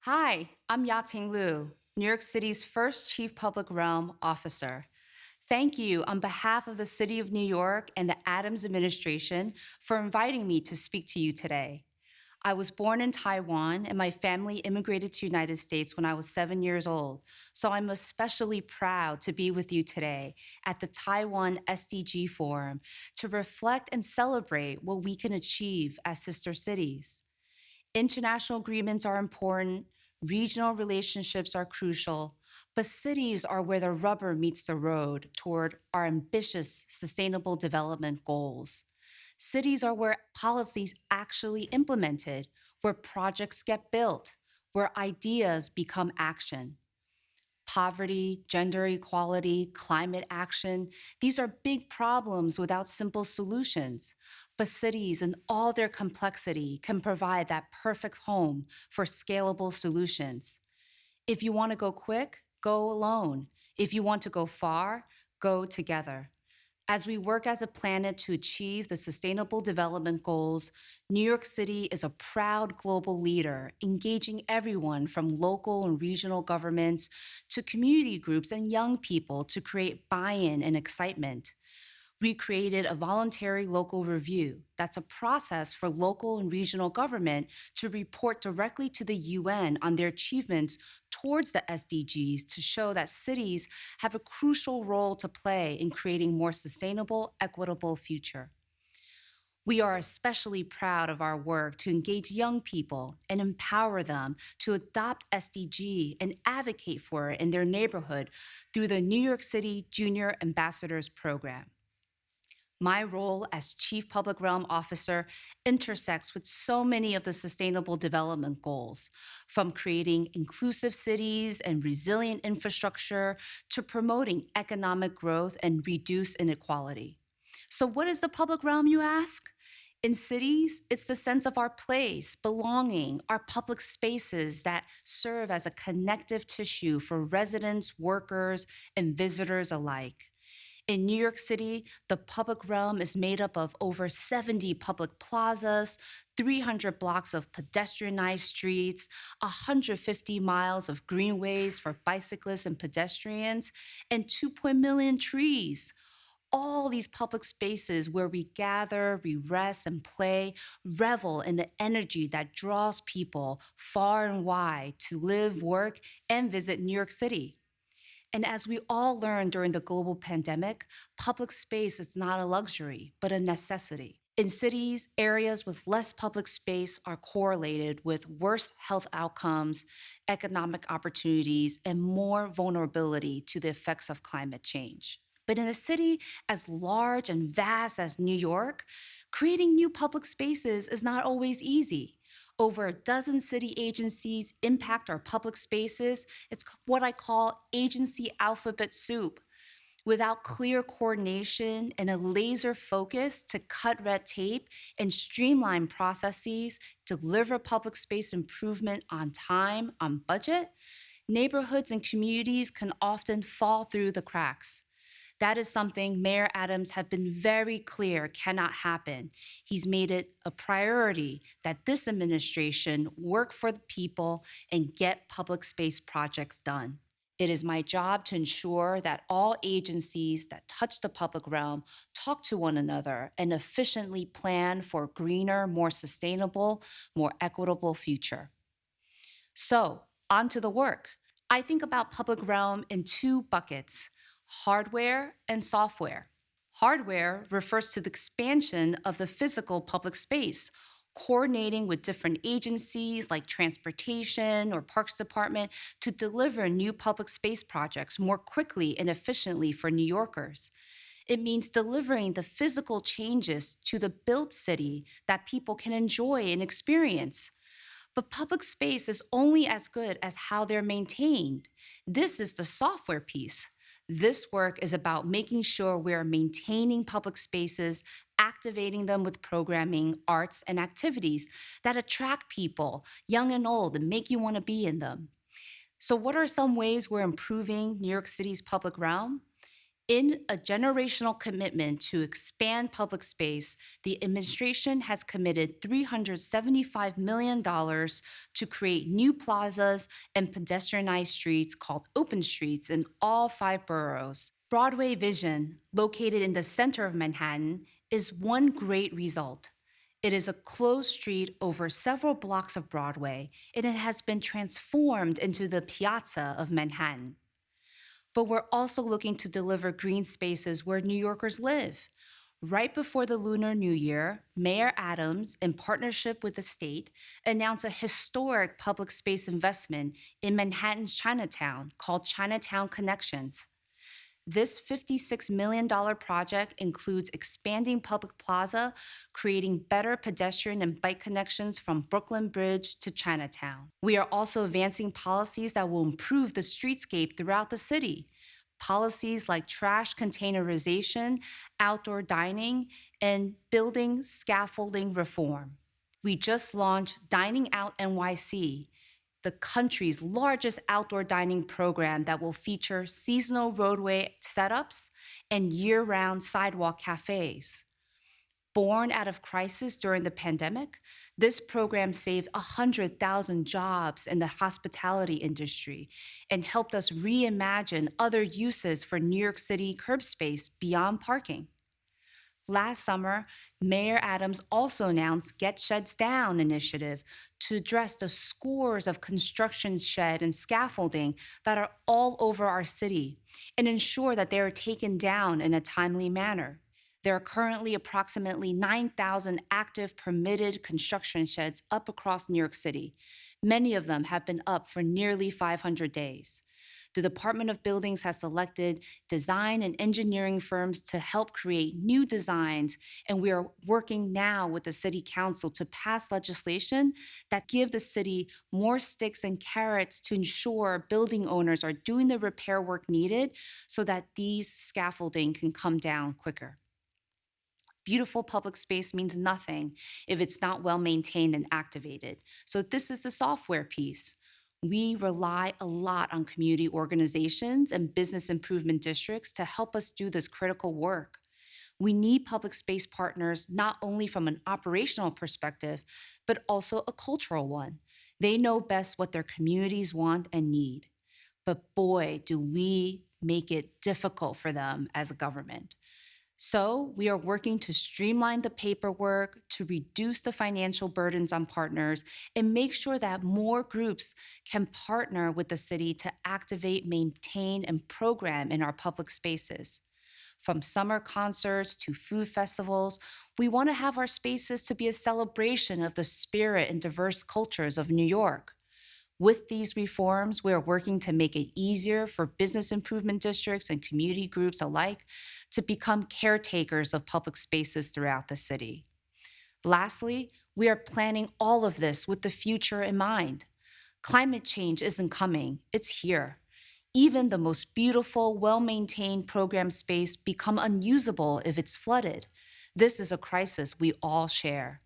Hi, I'm Yating Liu, New York City's first Chief Public Realm Officer. Thank you on behalf of the City of New York and the Adams administration for inviting me to speak to you today. I was born in Taiwan and my family immigrated to the United States when I was 7 years old, so I'm especially proud to be with you today at the Taiwan SDG Forum to reflect and celebrate what we can achieve as sister cities. International agreements are important, regional relationships are crucial, but cities are where the rubber meets the road toward our ambitious sustainable development goals. Cities are where policies actually implemented, where projects get built, where ideas become action. Poverty, gender equality, climate action, these are big problems without simple solutions. But cities in all their complexity can provide that perfect home for scalable solutions. If you want to go quick, go alone. If you want to go far, go together. As we work as a planet to achieve the Sustainable Development Goals, New York City is a proud global leader, engaging everyone from local and regional governments to community groups and young people to create buy-in and excitement. We created a voluntary local review. That's a process for local and regional government to report directly to the UN on their achievements towards the SDGs to show that cities have a crucial role to play in creating more sustainable, equitable future. We are especially proud of our work to engage young people and empower them to adopt SDG and advocate for it in their neighborhood through the New York City Junior Ambassadors Program. My role as Chief Public Realm Officer intersects with so many of the Sustainable Development Goals, from creating inclusive cities and resilient infrastructure to promoting economic growth and reduce inequality. So what is the public realm, you ask? In cities, it's the sense of our place, belonging, our public spaces that serve as a connective tissue for residents, workers, and visitors alike. In New York City, the public realm is made up of over 70 public plazas, 300 blocks of pedestrianized streets, 150 miles of greenways for bicyclists and pedestrians, and 2 million trees. All these public spaces where we gather, we rest and play, revel in the energy that draws people far and wide to live, work, and visit New York City. And as we all learned during the global pandemic, public space is not a luxury, but a necessity. In cities, areas with less public space are correlated with worse health outcomes, economic opportunities, and more vulnerability to the effects of climate change. But in a city as large and vast as New York, creating new public spaces is not always easy. Over a dozen city agencies impact our public spaces. It's what I call agency alphabet soup. Without clear coordination and a laser focus to cut red tape and streamline processes, deliver public space improvement on time, on budget, neighborhoods and communities can often fall through the cracks. That is something Mayor Adams has been very clear cannot happen. He's made it a priority that this administration work for the people and get public space projects done. It is my job to ensure that all agencies that touch the public realm talk to one another and efficiently plan for a greener, more sustainable, more equitable future. So, on to the work. I think about public realm in two buckets: hardware and software. Hardware refers to the expansion of the physical public space, coordinating with different agencies like transportation or parks department to deliver new public space projects more quickly and efficiently for New Yorkers. It means delivering the physical changes to the built city that people can enjoy and experience. But public space is only as good as how they're maintained. This is the software piece. This work is about making sure we're maintaining public spaces, activating them with programming, arts, and activities that attract people, young and old, and make you want to be in them. So what are some ways we're improving New York City's public realm? In a generational commitment to expand public space, the administration has committed $375 million to create new plazas and pedestrianized streets called open streets in all 5 boroughs. Broadway Vision, located in the center of Manhattan, is one great result. It is a closed street over several blocks of Broadway, and it has been transformed into the piazza of Manhattan. But we're also looking to deliver green spaces where New Yorkers live. Right before the Lunar New Year, Mayor Adams, in partnership with the state, announced a historic public space investment in Manhattan's Chinatown called Chinatown Connections. This $56 million project includes expanding public plaza, creating better pedestrian and bike connections from Brooklyn Bridge to Chinatown. We are also advancing policies that will improve the streetscape throughout the city. Policies like trash containerization, outdoor dining, and building scaffolding reform. We just launched Dining Out NYC, the country's largest outdoor dining program that will feature seasonal roadway setups and year-round sidewalk cafes. Born out of crisis during the pandemic, this program saved 100,000 jobs in the hospitality industry and helped us reimagine other uses for New York City curb space beyond parking. Last summer, Mayor Adams also announced Get Sheds Down initiative to address the scores of construction shed and scaffolding that are all over our city and ensure that they are taken down in a timely manner. There are currently approximately 9,000 active permitted construction sheds up across New York City. Many of them have been up for nearly 500 days. The Department of Buildings has selected design and engineering firms to help create new designs, and we are working now with the City Council to pass legislation that give the city more sticks and carrots to ensure building owners are doing the repair work needed so that these scaffolding can come down quicker. Beautiful public space means nothing if it's not well maintained and activated. So this is the software piece. We rely a lot on community organizations and business improvement districts to help us do this critical work. We need public space partners not only from an operational perspective, but also a cultural one. They know best what their communities want and need. But boy, do we make it difficult for them as a government. So we are working to streamline the paperwork, to reduce the financial burdens on partners, and make sure that more groups can partner with the city to activate, maintain, and program in our public spaces. From summer concerts to food festivals, we want to have our spaces to be a celebration of the spirit and diverse cultures of New York. With these reforms, we are working to make it easier for business improvement districts and community groups alike to become caretakers of public spaces throughout the city. Lastly, we are planning all of this with the future in mind. Climate change isn't coming, it's here. Even the most beautiful, well-maintained program space become unusable if it's flooded. This is a crisis we all share.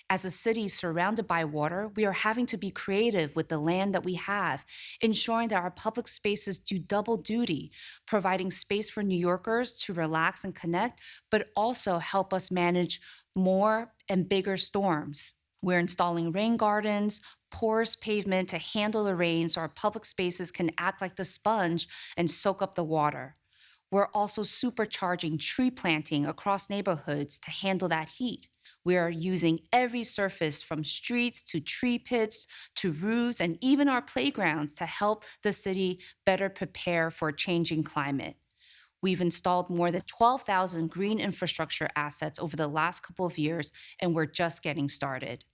As a city surrounded by water, we are having to be creative with the land that we have, ensuring that our public spaces do double duty, providing space for New Yorkers to relax and connect, but also help us manage more and bigger storms. We're installing rain gardens, porous pavement to handle the rain so our public spaces can act like the sponge and soak up the water. We're also supercharging tree planting across neighborhoods to handle that heat. We are using every surface from streets to tree pits to roofs and even our playgrounds to help the city better prepare for a changing climate. We've installed more than 12,000 green infrastructure assets over the last couple of years, and we're just getting started.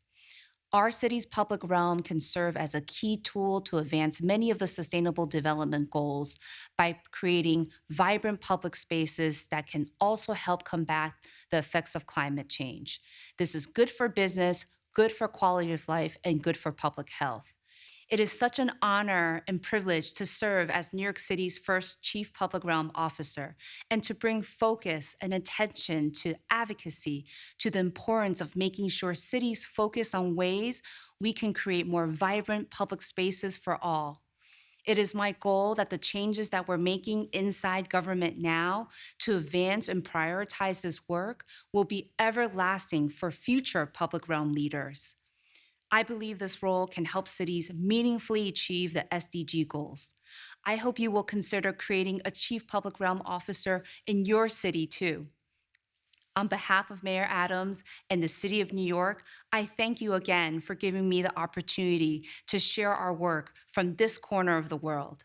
Our city's public realm can serve as a key tool to advance many of the sustainable development goals by creating vibrant public spaces that can also help combat the effects of climate change. This is good for business, good for quality of life, and good for public health. It is such an honor and privilege to serve as New York City's first Chief Public Realm Officer and to bring focus and attention to advocacy, to the importance of making sure cities focus on ways we can create more vibrant public spaces for all. It is my goal that the changes that we're making inside government now to advance and prioritize this work will be everlasting for future public realm leaders. I believe this role can help cities meaningfully achieve the SDG goals. I hope you will consider creating a Chief Public Realm Officer in your city too. On behalf of Mayor Adams and the City of New York, I thank you again for giving me the opportunity to share our work from this corner of the world.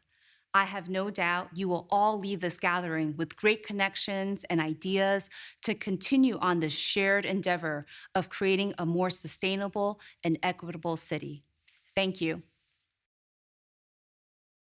I have no doubt you will all leave this gathering with great connections and ideas to continue on this shared endeavor of creating a more sustainable and equitable city. Thank you.